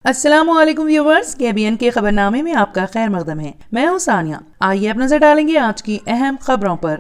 अस्सलामुअलैकुम viewers, KBN के खबरनामे में आपका खैर मकदम है। मैं हूं सानिया। आइए अब नजर डालेंगे आज की अहम खबरों पर।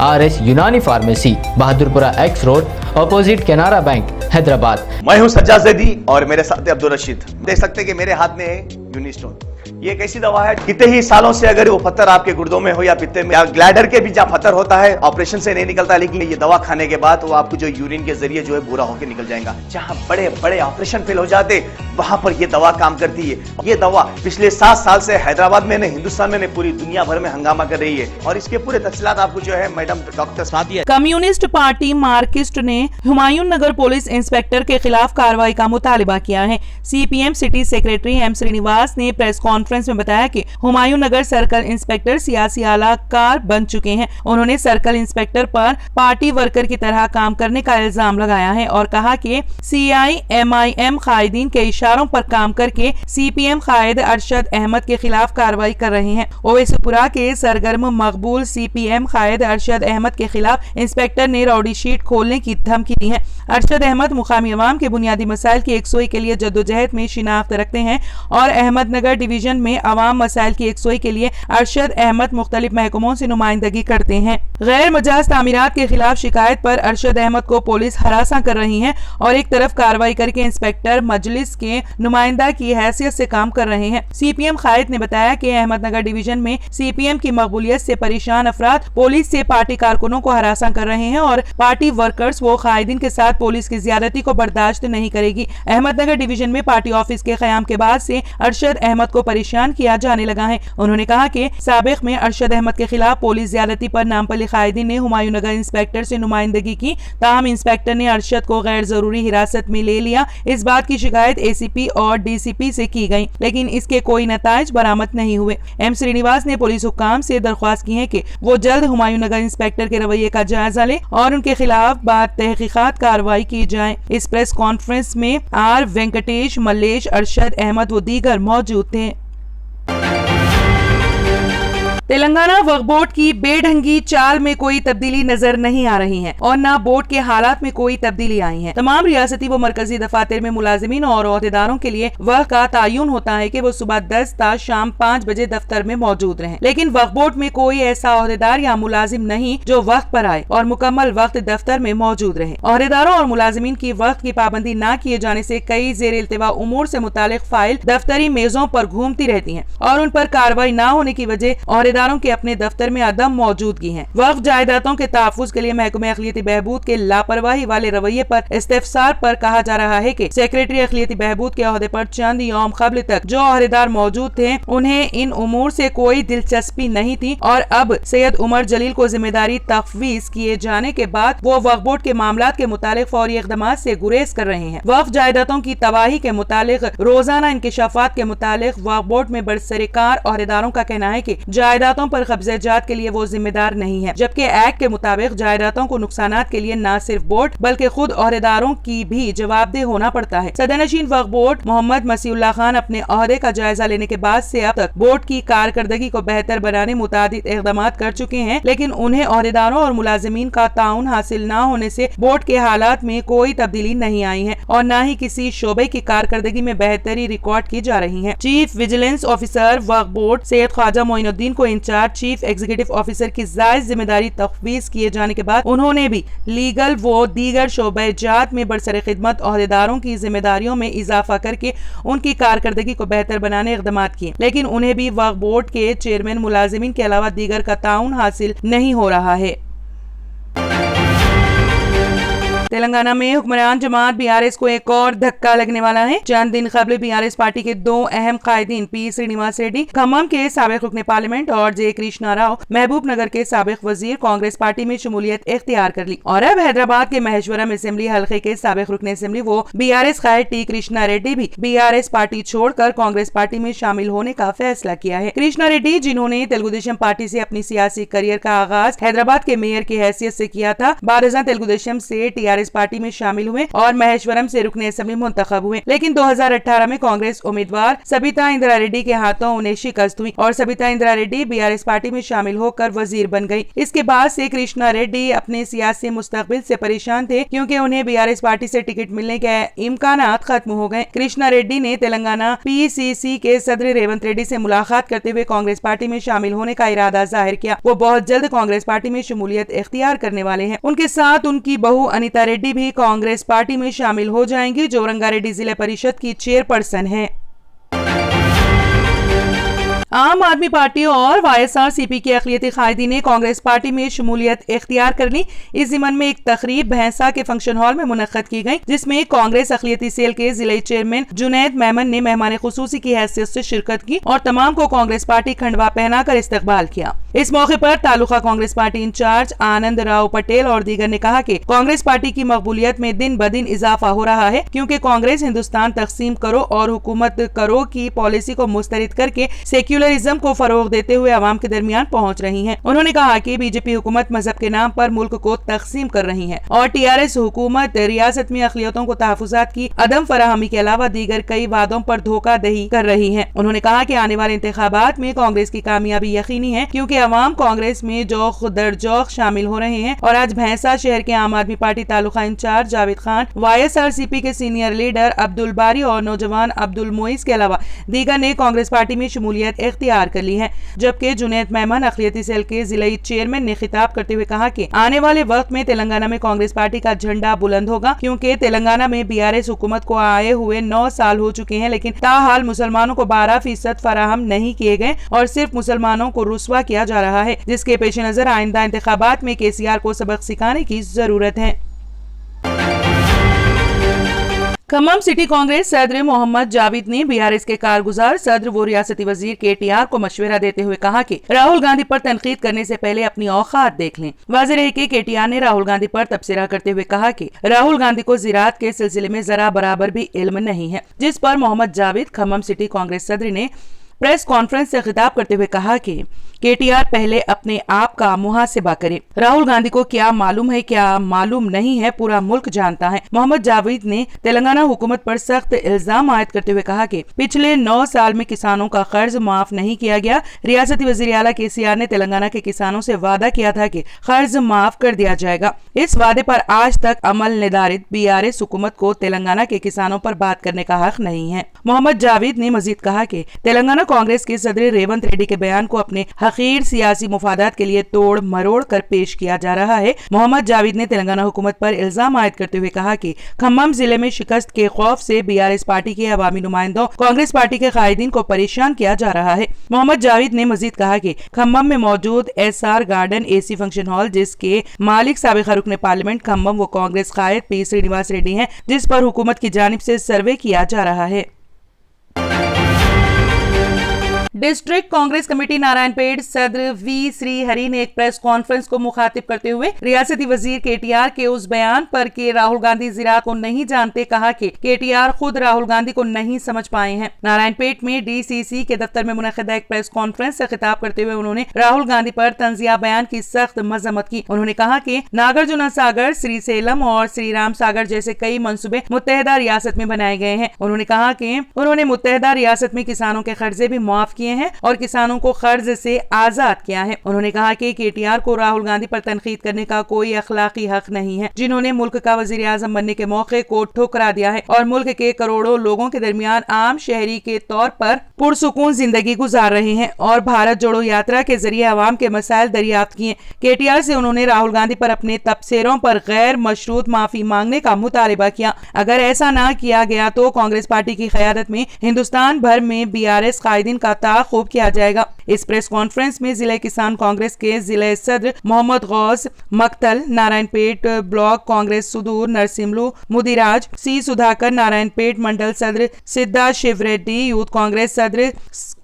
RS यूनानी pharmacy, Bahadurpura x road, opposite Canara bank, Hyderabad. मैं हूं सज्जाद ज़ैदी और मेरे साथ अब्दुल रशीद। देख सकते हैं कि मेरे हाथ में है यूनिस्टोन। ये एक ऐसी दवा है, कितने ही सालों से अगर वो पत्थर आपके गुर्दों में हो या पित्ते में या ग्लैडर के भी जहाँ पत्थर होता है, ऑपरेशन से नहीं निकलता, लेकिन ये दवा खाने के बाद वो आपको जो यूरिन के जरिए जो है बुरा होकर निकल जाएगा। जहाँ बड़े बड़े ऑपरेशन फेल हो जाते, वहां पर ये दवा काम करती है। ये दवा पिछले 7 साल से हैदराबाद में, हिंदुस्तान में, पूरी दुनिया भर में हंगामा कर रही है और इसके पूरे तफसीलात आपको जो है madam doctor Sadia. Communist party Marxist ने हुमायूं नगर पुलिस इंस्पेक्टर के खिलाफ कार्रवाई का मुतालिबा किया है। CPM city secretary M Srinivas ने प्रेस कॉन्फ्रेंस में बताया कि हुमायूं नगर सर्कल इंस्पेक्टर सियासी आलाकार बन चुके हैं। उन्होंने सर्कल इंस्पेक्टर पर पार्टी वर्कर की तरह काम करने का इल्जाम लगाया है और कहा कि CIMIM कायदीन के इशारों पर काम करके CPM कायद अरशद अहमद के खिलाफ कार्रवाई कर रहे हैं। ओवैसीपुरा के सरगर्म मकबूल CPM कायद अरशद अहमद के खिलाफ इंस्पेक्टर ने रौडी शीट खोलने की धमकी दी है। अरशद अहमद मुकामी अवाम के बुनियादी मसाइल की यकसुई के लिए जद्दोजहद में शिनाख्त रखते हैं और अहमदनगर डिवीजन में अवाम मसाइल की यकसुई के लिए अरशद अहमद मुख्तलिफ महकमों से नुमाइंदगी करते हैं। गैर मजाज तामीरात के खिलाफ शिकायत पर अरशद अहमद को पुलिस हरासा कर रही है और एक तरफ कार्रवाई करके इंस्पेक्टर मजलिस के नुमाइंदा की हैसियत से काम कर रहे हैं। CPM कायद ने बताया कि अहमदनगर डिवीजन में CPM की मकबूलियत से परेशान अफराद पुलिस से पार्टी कारकुनों को हरासा कर रहे हैं और पार्टी वर्कर्स वो कायदीन के साथ पुलिस की ज्यादती को बर्दाश्त नहीं करेगी। अहमदनगर डिवीजन में पार्टी ऑफिस के क़याम के बाद से अरशद अहमद को परेशान किया जाने लगा है। उन्होंने कहा कि साबिक में अरशद अहमद के खिलाफ पुलिस ज्यादती पर नामपली कायदीन ने हुमायूं नगर इंस्पेक्टर से नुमाइंदगी की, ताहम इंस्पेक्टर ने अरशद को गैर जरूरी हिरासत में ले लिया। इस बात की शिकायत ACP और DCP से की गई, लेकिन इसके कोई नताइज बरामद नहीं हुए। M श्रीनिवास ने पुलिस हुक्काम से दरख्वास्त की है कि वो जल्द हुमायूं नगर इंस्पेक्टर के रवैये का जायजा ले और उनके खिलाफ बाद तहकीकात कार्रवाई की जाए। इस प्रेस कॉन्फ्रेंस में R वेंकटेश, मल्लेश, अरशद अहमद व दीगर मौजूद थे। तेलंगाना वक्फ बोर्ड की बेढंगी चाल में कोई तब्दीली नजर नहीं आ रही है और न बोर्ड के हालात में कोई तब्दीली आई है। तमाम रियासती व मरकजी दफातर में मुलाजिमीन और ओहदेदारों के लिए वक्त का तयन होता है कि वो सुबह 10 ता शाम 5 बजे दफ्तर में मौजूद रहें, लेकिन वक्फ बोर्ड में कोई ऐसा ओहदेदार या मुलाजिम नहीं जो वक्त पर आए और मुकम्मल वक्त दफ्तर में मौजूद रहे। ओहदेदारों और मुलाजिमीन की वक्त की पाबंदी न किए जाने से कई जेर इल्तिवा उमूर से मुतालिक फाइल दफ्तरी मेजों पर घूमती रहती है और उन पर कार्रवाई न होने की वजह दारों के अपने दफ्तर में अदम मौजूदगी है। वक्फ जायदादों के तहफ्फुज के लिए महकमे अखिलियती बहबूद के लापरवाही वाले रवैये पर इस्तिफसार पर कहा जा रहा है कि सेक्रेटरी अखिलियती बहबूद के ओहदे पर चंद यौम कबल तक जो ओहदेदार मौजूद थे उन्हें इन उमूर से कोई दिलचस्पी नहीं थी और अब सैयद उमर जलील को जिम्मेदारी तफवीज किए जाने के बाद वो वक्फ बोर्ड के मामलात के मुतालिक फौरी इक़दामात से गुरेज कर रहे हैं। वक्फ जायदादों की तबाही के मुतालिक रोजाना इंकिशाफात के मुतालिक वक्फ बोर्ड में बरसरकार ओहदेदारों का कहना है कि जायदादों पर कब्ज़ात के लिए वो जिम्मेदार नहीं है, जबकि एक्ट के मुताबिक जायदादों को नुकसानात के लिए न सिर्फ बोर्ड बल्कि खुद ओहदेदारों की भी जवाबदेह होना पड़ता है। सदरनशीन वक्फ बोर्ड मोहम्मद मसीउल्लाह खान अपने ओहदे का जायजा लेने के बाद से अब तक बोर्ड की कारकर्दगी को बेहतर बनाने मुतादिद इक़दामात कर चुके हैं, लेकिन उन्हें ओहदेदारों और मुलाजिमीन का ताउन हासिल न होने से बोर्ड के हालात में कोई तब्दीली नहीं आई है और न ही किसी शोबे की कारकर्दगी में बेहतरी रिकॉर्ड की जा रही है। चीफ विजिलेंस ऑफिसर वक्फ बोर्ड सैयद ख्वाजा मोइनुद्दीन को इंचार्ज चीफ एग्जीक्यूटिव ऑफिसर की जायज जिम्मेदारी तफवीज किए जाने के बाद उन्होंने भी लीगल व दीगर शोबे जात में बरसर खिदमत ओहदेदारों की जिम्मेदारियों में इजाफा करके उनकी कारकर्दगी को बेहतर बनाने इक़दामात किए, लेकिन उन्हें भी वक्फ बोर्ड के चेयरमैन मुलाजिमीन के अलावा दीगर का ताउन हासिल नहीं हो रहा है। तेलंगाना में हुक्मरान जमात BRS को एक और धक्का लगने वाला है। चंद दिन कबल BRS पार्टी के 2 अहम कायदीन P श्रीनिवास रेड्डी, खम्मम के साबिक रुकने पार्लियामेंट, और J कृष्णा राव, महबूब नगर के साबिक वजीर, कांग्रेस पार्टी में शमूलियत इख्तियार कर ली और अब हैदराबाद के महेश्वरम असेंबली हल्के के साबिक रुकने असेंबली वो BRS कायद T कृष्णा रेड्डी भी BRS पार्टी छोड़कर कांग्रेस पार्टी में शामिल होने का फैसला किया है। कृष्णा रेड्डी, जिन्होंने तेलुगुदेशम पार्टी से अपनी सियासी करियर का आगाज हैदराबाद के मेयर की हैसियत से किया था, बाद तेलुगुदेशम से TRS बीआरएस पार्टी में शामिल हुए और महेश्वरम से रुकने असेंबली मुंतखब हुए, लेकिन 2018 में कांग्रेस उम्मीदवार सबिता इंदिरा रेड्डी के हाथों उन्हें शिकस्त हुई और सबिता इंदिरा रेड्डी बीआरएस पार्टी में शामिल होकर वजीर बन गयी। इसके बाद से कृष्णा रेड्डी अपने सियासी मुस्तकबिल से परेशान थे क्योंकि उन्हें बीआरएस पार्टी से टिकट मिलने के इम्कानात खत्म हो गए। कृष्णा रेड्डी ने तेलंगाना पीसीसी के सदर रेवंत रेड्डी से मुलाकात करते हुए कांग्रेस पार्टी में शामिल होने का इरादा जाहिर किया। वो बहुत जल्द कांग्रेस पार्टी में शमूलियत इख्तियार करने वाले हैं। उनके साथ उनकी बहू अनिता रेड्डी भी कांग्रेस पार्टी में शामिल हो जाएंगी, जो रंगारेड्डी जिला परिषद की चेयरपर्सन है। आम आदमी पार्टी और वाईएसआरसीपी के अक़लियती कायदीन ने कांग्रेस पार्टी में शमूलियत इख्तियार कर ली। इस ज़िमन में एक तकरीब भैंसा के फंक्शन हॉल में मुनक्कद की गई, जिसमें कांग्रेस अक़लियती सेल के जिला चेयरमैन जुनैद मेमन ने मेहमान खुसूसी की हैसियत से शिरकत की और तमाम को कांग्रेस पार्टी खंडवा पहनाकर इस्तकबाल किया। इस मौके पर तालुका कांग्रेस पार्टी इंचार्ज आनंद राव पटेल और दीगर ने कहा कि कांग्रेस पार्टी की मकबूलियत में दिन ब दिन इजाफा हो रहा है, क्योंकि कांग्रेस हिंदुस्तान तकसीम करो और हुकूमत करो की पॉलिसी को मुस्तरद करके सेक्युलरिज्म को फरोग देते हुए आवाम के दरमियान पहुंच रही है। उन्होंने कहा कि बीजेपी हुकूमत मजहब के नाम पर मुल्क को तकसीम कर रही है और टीआरएस हुकूमत रियासत में अक़लियतों को तहफ़्फ़ुज़ात की अदम फराहमी के अलावा दीगर कई वादों पर धोखाधड़ी कर रही है। उन्होंने कहा कि आने वाले इंतखाबात में कांग्रेस की कामयाबी यकीनी है, क्योंकि अवाम कांग्रेस में जौख दर जौख शामिल हो रहे हैं। और आज भैंसा शहर के Aam Aadmi party taluka incharge Javed Khan, YSRCP के सीनियर लीडर अब्दुल बारी और नौजवान अब्दुल मोइस के अलावा दीगर ने कांग्रेस पार्टी में शमूलियत इख्तियार कर ली है। जबकि जुनैद मेमन अक़लियती सेल के जिलाई चेयरमैन ने खिताब करते हुए कहा कि आने वाले वक्त में तेलंगाना में कांग्रेस पार्टी का झंडा बुलंद होगा, क्योंकि तेलंगाना में बीआरएस हुकूमत को आए हुए 9 साल हो चुके हैं, लेकिन ताहाल मुसलमानों को 12% फराहम नहीं किए गए और सिर्फ मुसलमानों को रुस्वा किया जा रहा है, जिसके पेश नजर आइंदा इंतखाबात में केसीआर को सबक सिखाने की जरूरत है। खम्मम सिटी कांग्रेस सदर मोहम्मद जावेद ने बीआरएस के कारगुजार सदर व रियासती वजीर केटीआर को मशवरा देते हुए कहा कि राहुल गांधी पर तनकीद करने से पहले अपनी औकात देख लें। वाज़ेह है कि केटीआर ने राहुल गांधी पर तबसरा करते हुए कहा कि राहुल गांधी को ज़राअत के सिलसिले में जरा बराबर भी इल्म नहीं है, जिस पर मोहम्मद जावेद खम्मम सिटी कांग्रेस सदर ने प्रेस कॉन्फ्रेंस से खिताब करते हुए कहा कि केटीआर पहले अपने आप का मुहासिबा करे। राहुल गांधी को क्या मालूम है, क्या मालूम नहीं है, पूरा मुल्क जानता है। मोहम्मद जावेद ने तेलंगाना हुकूमत पर सख्त इल्जाम आयद करते हुए कहा कि पिछले 9 साल में किसानों का कर्ज माफ नहीं किया गया। रियासती वज़ीर आला केसीआर ने तेलंगाना के किसानों से वादा किया था कि कर्ज माफ कर दिया जाएगा। इस वादे पर आज तक अमल निर्धारित बीआरएस हुकूमत को तेलंगाना के किसानों पर बात करने का हक नहीं है। मोहम्मद जावेद ने मजीद कहा कि तेलंगाना कांग्रेस के सदर रेवंत रेड्डी के बयान को अपने हकीर सियासी मुफादात के लिए तोड़ मरोड़ कर पेश किया जा रहा है। मोहम्मद जावेद ने तेलंगाना हुकूमत पर इल्जाम आयद करते हुए कहा कि खम्मम जिले में शिकस्त के खौफ से बीआरएस पार्टी के अवामी नुमाइंदों कांग्रेस पार्टी के कायदीन को परेशान किया जा रहा है। मोहम्मद जावेद ने मजीद कहा कि खम्मम में मौजूद SR garden AC function hall, जिसके मालिक साबिक़ रुकन पार्लियामेंट खम्मम व कांग्रेस कायद पी श्रीनिवास रेड्डी हैं, जिस पर हुकूमत की जानिब से सर्वे किया जा रहा है। डिस्ट्रिक्ट कांग्रेस कमेटी नारायणपेट सदर वी श्री हरि ने एक प्रेस कॉन्फ्रेंस को मुखातिब करते हुए रियासती वजीर केटीआर के उस बयान पर कि राहुल गांधी ज़राअत को नहीं जानते, कहा कि केटीआर खुद राहुल गांधी को नहीं समझ पाए हैं। नारायणपेट में डीसीसी के दफ्तर में मुनक़िदा एक प्रेस कॉन्फ्रेंस से खिताब करते हुए उन्होंने राहुल गांधी पर तंजिया बयान की सख्त मजम्मत की। उन्होंने कहा कि नागार्जुन सागर, श्रीसेलम और श्री राम सागर जैसे कई मंसूबे मुत्तहिदा रियासत में बनाए गए हैं। उन्होंने कहा कि उन्होंने मुत्तहिदा रियासत में किसानों के कर्जे भी माफ किए हैं और किसानों को कर्ज से आजाद किया है। उन्होंने कहा कि केटीआर को राहुल गांधी पर तनकीद करने का कोई अखलाकी हक नहीं है, जिन्होंने मुल्क का वजीर आजम बनने के मौके को ठुकरा दिया है और मुल्क के करोड़ों लोगों के दरमियान आम शहरी के तौर पर पुरसुकून जिंदगी गुजार रहे हैं और भारत जोड़ो यात्रा के जरिए अवाम के मसाइल दरियाफ्त किए। केटीआर से उन्होंने राहुल गांधी पर अपने तबसरों पर गैर मशरूत माफी मांगने का मुतालबा किया। अगर ऐसा न किया गया तो कांग्रेस पार्टी की क़यादत में हिंदुस्तान भर में बीआरएस कायदीन का ताक़ुब किया जाएगा। इस प्रेस कॉन्फ्रेंस में जिला किसान कांग्रेस के जिला सदर मोहम्मद गौस मक्तल, नारायणपेट ब्लॉक कांग्रेस सुदूर नरसिम्लू मुदिराज, सी सुधाकर, नारायणपेट मंडल सदर सिद्धा शिव रेड्डी, यूथ कांग्रेस सदर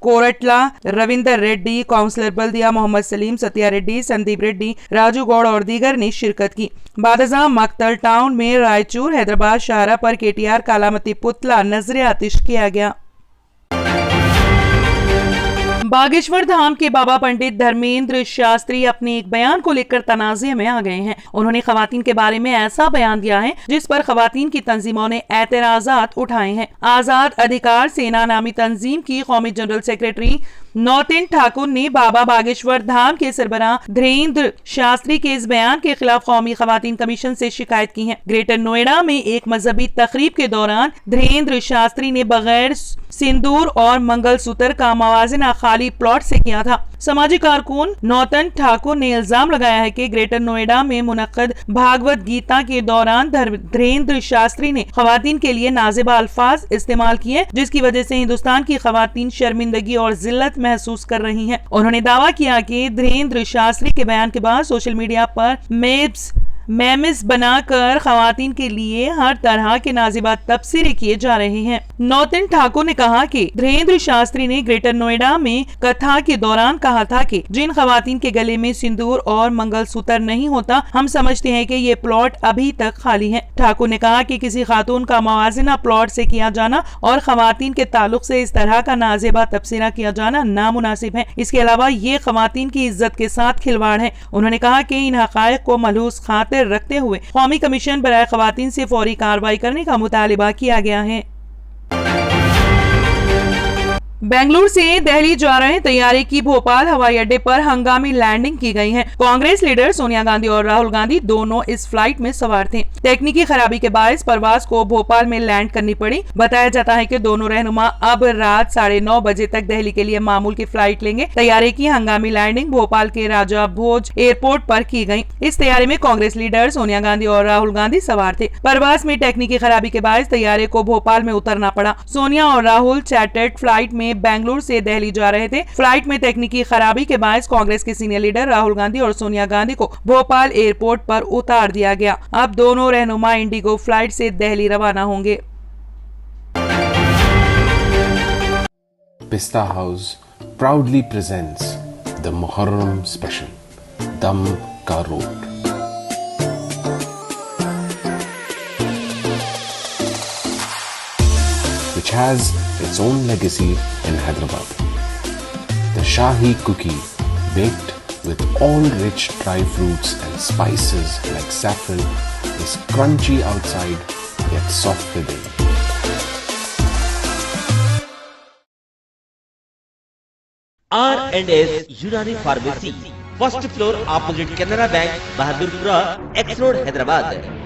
कोरटला रविंदर रेड्डी, काउंसलर बल्दिया मोहम्मद सलीम, सत्या रेड्डी, संदीप रेड्डी, राजू गौड़ और दीगर ने शिरकत की। बादशाह मक्तल टाउन में रायचूर हैदराबाद शाहरा पर केटीआर का अलामती पुतला नजर आतिश किया गया। बागेश्वर धाम के बाबा पंडित धर्मेंद्र शास्त्री अपने एक बयान को लेकर तनाज़े में आ गए हैं। उन्होंने खवातीन के बारे में ऐसा बयान दिया है जिस पर खवातीन की तंजीमों ने एतराजात उठाए हैं। आजाद अधिकार सेना नामी तंजीम की कौमी जनरल सेक्रेटरी नौतिन ठाकुर ने बाबा बागेश्वर धाम के सरबराह धीरेन्द्र शास्त्री के इस बयान के खिलाफ कौमी खवातीन कमीशन से शिकायत की है। ग्रेटर नोएडा में एक मजहबी तकरीब के दौरान धीरेन्द्र शास्त्री ने बगैर सिंदूर और मंगलसूत्र का मवाजना खाली प्लॉट से किया था। समाजी कारकुन नौतन ठाकुर ने इल्जाम लगाया है कि ग्रेटर नोएडा में मुनक्कद भागवत गीता के दौरान धीरेन्द्र शास्त्री ने खवातीन के लिए नाजिबा अल्फाज इस्तेमाल किए, जिसकी वजह से हिंदुस्तान की खवातीन शर्मिंदगी और जिल्लत महसूस कर रही हैं। उन्होंने दावा किया कि धीरेन्द्र शास्त्री के बयान के बाद सोशल मीडिया पर मेम्स बनाकर खवातीन के लिए हर तरह के नाजिबा तबसरे किए जा रहे हैं। नौतिन ठाकुर ने कहा कि धीरेन्द्र शास्त्री ने ग्रेटर नोएडा में कथा के दौरान कहा था कि जिन खवातीन के गले में सिंदूर और मंगलसूत्र नहीं होता, हम समझते हैं कि ये प्लॉट अभी तक खाली है। ठाकुर ने कहा कि किसी खातून का मवाजना प्लॉट से किया जाना और खवातीन के ताल्लुक से इस तरह का नाजिबा तबसरा किया जाना नामुनासिब है। इसके अलावा ये खवातीन की इज्जत के साथ खिलवाड़ है। उन्होंने कहा कि इन हकायक को मलहूस खातिर रखते हुए कौमी कमीशन बराए खवातीन से फौरी कार्रवाई करने का मुतालिबा किया गया है। बेंगलुरु से दिल्ली जा रहे तैयारे की भोपाल हवाई अड्डे पर हंगामी लैंडिंग की गई है। कांग्रेस लीडर सोनिया गांधी और राहुल गांधी दोनों इस फ्लाइट में सवार थे। तकनीकी खराबी के बायस परवाज को भोपाल में लैंड करनी पड़ी। बताया जाता है कि दोनों रहनुमा अब रात 9:30 बजे तक दिल्ली के लिए मामूल की फ्लाइट लेंगे। तैयारे की हंगामी लैंडिंग भोपाल के राजा भोज एयरपोर्ट पर की गयी। इस तैयारे में कांग्रेस लीडर सोनिया गांधी और राहुल गांधी सवार थे। परवाज में तकनीकी खराबी के बायस तैयारे को भोपाल में उतरना पड़ा। सोनिया और राहुल चार्टर्ड फ्लाइट में बेंगलुरु से दिल्ली जा रहे थे। फ्लाइट में तकनीकी खराबी के बायस कांग्रेस के सीनियर लीडर राहुल गांधी और सोनिया गांधी को भोपाल एयरपोर्ट पर उतार दिया गया। अब दोनों रहनुमा इंडिगो फ्लाइट से दिल्ली रवाना होंगे। Pista House proudly presents the Muharram special, Dam Ka Road. Which has its own legacy in Hyderabad. The Shahi cookie, baked with all rich dry fruits and spices like saffron, is crunchy outside yet soft within. R&S यूनानी pharmacy, first floor opposite Canara bank, Bahadurpura, x road, Hyderabad.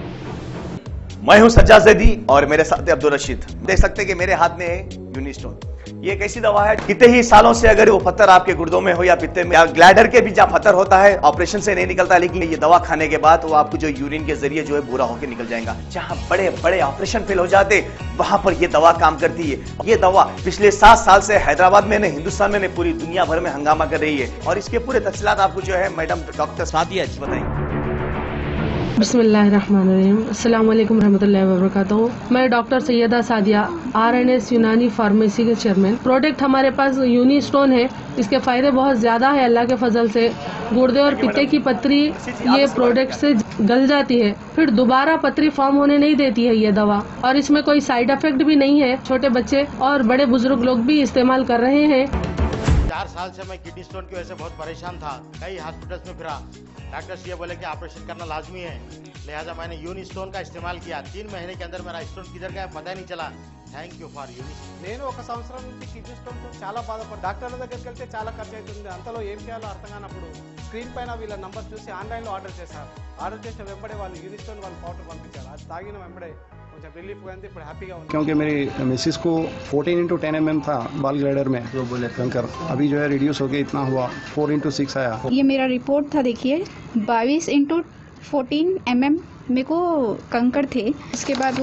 मैं हूं सज्जाद ज़ैदी और मेरे साथ अब्दुल रशीद। देख सकते हैं कि मेरे हाथ में है यूनिस्टोन। ये एक ऐसी दवा है, कितने ही सालों से अगर वो पत्थर आपके गुर्दों में हो या पित्ते में या ग्लैडर के भी जहाँ पत्थर होता है, ऑपरेशन से नहीं निकलता, लेकिन ये दवा खाने के बाद वो आपको जो यूरिन के जरिए जो है बुरा होकर निकल जाएगा। जहाँ बड़े बड़े ऑपरेशन फेल हो जाते, वहां पर ये दवा काम करती है। ये दवा पिछले 7 साल से हैदराबाद में, हिंदुस्तान में, पूरी दुनिया भर में हंगामा कर रही है। और इसके पूरे तफसीलात आपको जो है मैडम डॉक्टर सादिया बताएंगे। बिस्मिल्लाहिर्रहमानिर्रहीम, अस्सलाम वालेकुम रहमतुल्लाहि व बरकातहू। मैं डॉक्टर सैयदा सादिया, R&S यूनानी फार्मेसी के चेयरमैन। प्रोडक्ट हमारे पास यूनिस्टोन है। इसके फायदे बहुत ज्यादा है अल्लाह के फजल से। गुर्दे और पित्ते की पथरी ये प्रोडक्ट से गल जाती है, फिर दोबारा पथरी फॉर्म होने नहीं देती है ये दवा। और इसमें कोई साइड इफेक्ट भी नहीं है। छोटे बच्चे और बड़े बुजुर्ग लोग भी इस्तेमाल कर रहे हैं। 4 साल से मैं किडनी स्टोन की वजह से बहुत परेशान था। कई हॉस्पिटल्स में फिरा, डॉक्टर्स ये बोले कि ऑपरेशन करना लाजमी है, लिहाजा मैंने यूनिस्टोन का इस्तेमाल किया। 3 महीने के अंदर मेरा स्टोन किधर गया पता ही नहीं चला। థ్యాంక్ యూ ఫర్ యూనిస్టోన్. నేను 1 సంవత్సరం నుంచి కిడ్నీ స్టోన్తో చాలా బాధపడ్డా. డాక్టర్ల దగ్గరికి వెళ్తే చాలా ఖర్చు అవుతుంది. అంతలో ఏం చేయాలో అర్థం కానప్పుడు స్క్రీన్ పైన వీళ్ళ నంబర్ చూసి ఆన్లైన్లో ఆర్డర్ చేశారు. ఆర్డర్ చేసిన వెంబడే వాళ్ళు యూనిస్టోన్ వాళ్ళు పౌడర్ పంపించారు. అది తాగిన వెంబడే కొంచెం రిలీఫ్ అయింది. ఇప్పుడు హ్యాపీగా ఉంది. क्योंकि मेरी मिसिस को 14x10 mm था बाल ग्लाइडर में, तो बोले कंकर अभी जो है रिड्यूस हो गया, इतना हुआ 4x6 आया। ये मेरा रिपोर्ट था, देखिए 22x14 mm मेरे को कंकर थे। उसके बाद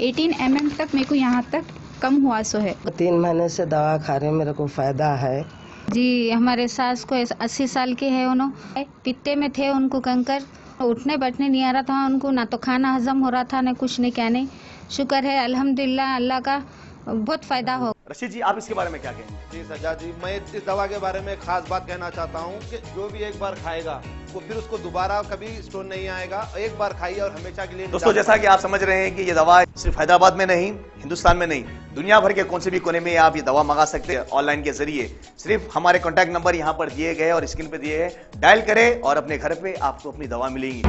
18 mm तक मेरे को यहाँ तक कम हुआ सो है। 3 महीने से दवा खा रहे, मेरे को फायदा है जी। हमारे सास को 80 साल के है, उन्होंने पित्ते में थे, उनको कंकर, उठने बैठने नहीं आ रहा था उनको, ना तो खाना हजम हो रहा था, ना कुछ नहीं कहने। शुक्र है अल्हम्दुलिल्लाह, अल्लाह का बहुत फायदा हो। रशीद जी, आप इसके बारे में क्या कहेंगे? जी सज्जाद जी, मैं इस दवा के बारे में खास बात कहना चाहता हूँ कि जो भी एक बार खाएगा वो फिर उसको दोबारा कभी स्टोन नहीं आएगा। एक बार खाइए और हमेशा के लिए। दोस्तों, जैसा कि आप समझ रहे हैं कि ये दवा सिर्फ हैदराबाद में नहीं, हिंदुस्तान में नहीं, दुनिया भर के कौन से भी कोने में आप ये दवा मंगा सकते हैं ऑनलाइन के जरिए। सिर्फ हमारे कॉन्टैक्ट नंबर यहाँ पर दिए गए और स्क्रीन पे दिए हैं, डायल करें और अपने घर पे आपको अपनी दवा मिलेगी।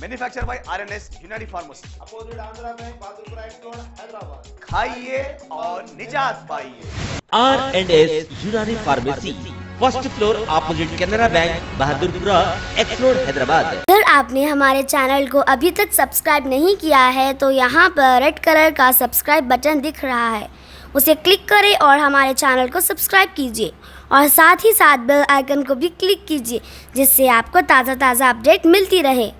मैन्युफैक्चर बाय आरएनएस यूनानी pharmacy, opposite Andhra bank, Bahadurpura x road, Hyderabad. खाइए और निजात पाइए। R&S यूनानी pharmacy, first floor opposite Canara bank, Bahadurpura x road, Hyderabad. अगर आपने हमारे चैनल को अभी तक सब्सक्राइब नहीं किया है तो यहाँ पर रेड कलर का सब्सक्राइब बटन दिख रहा है, उसे क्लिक करें और हमारे चैनल को सब्सक्राइब कीजिए और साथ ही साथ बेल आइकन को भी क्लिक कीजिए, जिससे आपको ताज़ा अपडेट मिलती रहे।